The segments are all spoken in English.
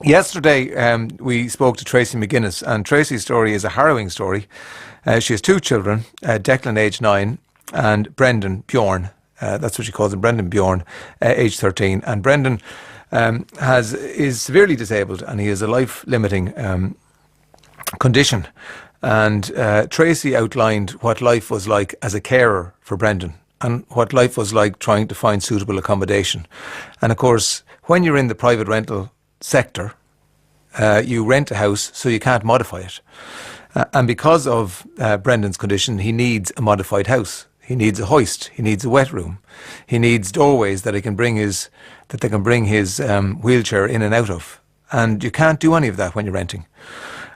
Yesterday, we spoke to Tracy McGinnis, and Tracy's story is a harrowing story. She has two children, Declan, age 9, and Brendan Bjorn. That's what she calls him, Brendan Bjorn, age 13. And Brendan is severely disabled, and he has a life-limiting condition. And Tracy outlined what life was like as a carer for Brendan, and what life was like trying to find suitable accommodation. And of course, when you're in the private rental sector, you rent a house, so you can't modify it. And because of Brendan's condition, he needs a modified house. He needs a hoist. He needs a wet room. He needs doorways that they can bring his wheelchair in and out of. And you can't do any of that when you're renting.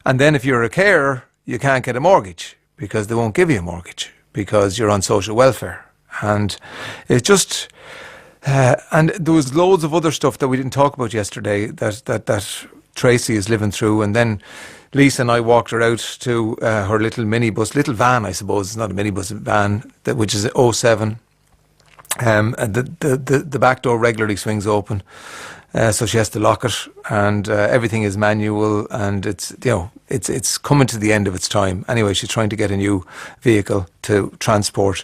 And then if you're a carer, you can't get a mortgage because they won't give you a mortgage because you're on social welfare. And it's just... and there was loads of other stuff that we didn't talk about yesterday that Tracy is living through. And then Lisa and I walked her out to her little little van, I suppose. It's not a minibus, a van, which is oh 07. And the back door regularly swings open, so she has to lock it, and everything is manual, and it's coming to the end of its time. Anyway, she's trying to get a new vehicle to transport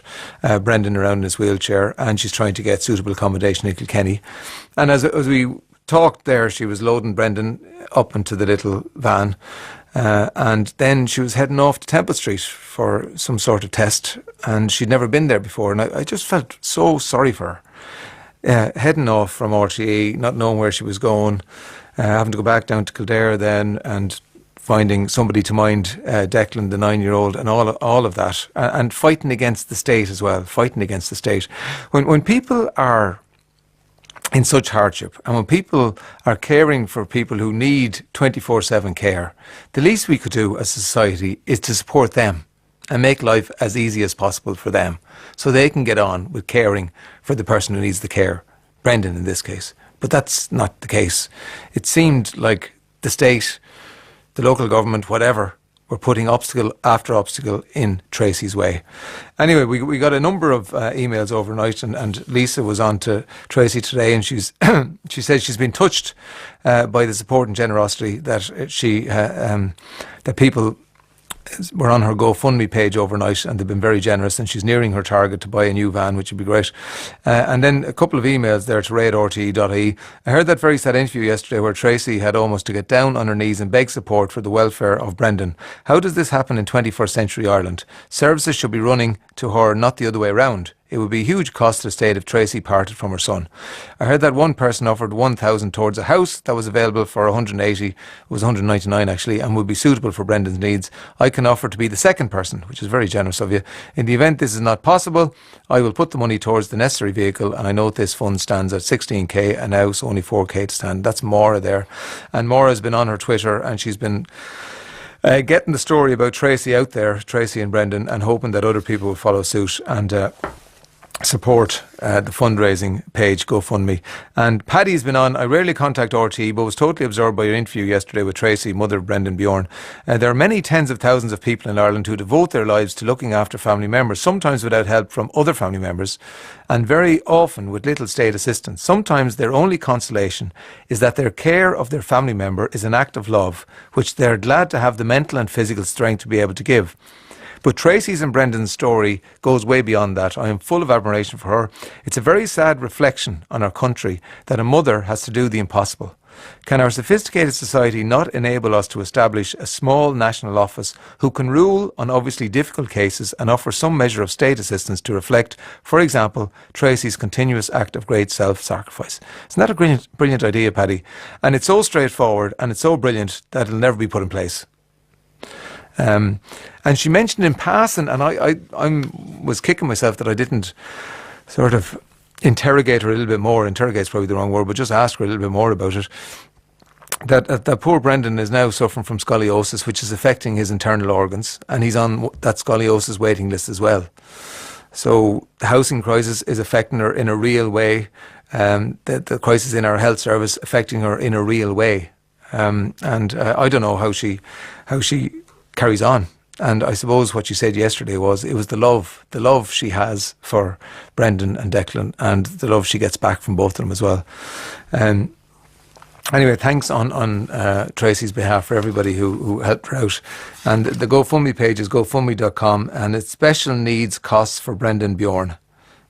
Brendan around in his wheelchair, and she's trying to get suitable accommodation in Kilkenny. And as we talked there, she was loading Brendan up into the little van, and then she was heading off to Temple Street for some sort of test, and she'd never been there before, and I just felt so sorry for her. Heading off from RTE, not knowing where she was going, having to go back down to Kildare then, and finding somebody to mind Declan, the 9-year-old, and all of that, and fighting against the state as well, fighting against the state. When people are in such hardship, and when people are caring for people who need 24/7 care, the least we could do as a society is to support them and make life as easy as possible for them, so they can get on with caring for the person who needs the care, Brendan in this case. But that's not the case. It seemed like the state, the local government, whatever, were putting obstacle after obstacle in Tracy's way. Anyway, we got a number of emails overnight, and Lisa was on to Tracy today, and she says she's been touched by the support and generosity that that people were on her GoFundMe page overnight, and they've been very generous, and she's nearing her target to buy a new van, which would be great. And then a couple of emails there to ray@rte.ie. I heard that very sad interview yesterday where Tracy had almost to get down on her knees and beg support for the welfare of Brendan. How does this happen in 21st century Ireland? Services should be running to her, not the other way around. It would be a huge cost to the state if Tracy parted from her son. I heard that one person offered 1,000 towards a house that was available for 180, it was 199 actually, and would be suitable for Brendan's needs. I can offer to be the second person, which is very generous of you. In the event this is not possible, I will put the money towards the necessary vehicle, and I note this fund stands at 16k and now, so only 4k to stand. That's Maura there. And Maura's been on her Twitter, and she's been getting the story about Tracy out there, Tracy and Brendan, and hoping that other people will follow suit and support the fundraising page, GoFundMe. And Paddy's been on. I rarely contact RTE, but was totally absorbed by your interview yesterday with Tracy, mother of Brendan Bjorn. There are many tens of thousands of people in Ireland who devote their lives to looking after family members, sometimes without help from other family members, and very often with little state assistance. Sometimes their only consolation is that their care of their family member is an act of love, which they're glad to have the mental and physical strength to be able to give. But Tracy's and Brendan's story goes way beyond that. I am full of admiration for her. It's a very sad reflection on our country that a mother has to do the impossible. Can our sophisticated society not enable us to establish a small national office who can rule on obviously difficult cases and offer some measure of state assistance to reflect, for example, Tracy's continuous act of great self-sacrifice? Isn't that a brilliant idea, Paddy? And it's so straightforward and it's so brilliant that it'll never be put in place. And she mentioned in passing, and I was kicking myself that I didn't sort of interrogate her a little bit more. Interrogate's probably the wrong word, but just ask her a little bit more about it. That poor Brendan is now suffering from scoliosis, which is affecting his internal organs, and he's on that scoliosis waiting list as well. So the housing crisis is affecting her in a real way. The crisis in our health service affecting her in a real way. And I don't know how she carries on. And I suppose what she said yesterday was it was the love she has for Brendan and Declan, and the love she gets back from both of them as well. Anyway, thanks on Tracy's behalf for everybody who helped her out. And the GoFundMe page is gofundme.com, and it's special needs costs for Brendan Bjorn.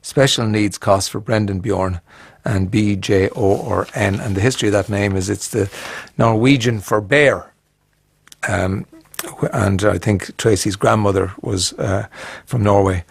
Special needs costs for Brendan Bjorn, and BJORN. And the history of that name is it's the Norwegian for bear. And I think Tracy's grandmother was from Norway.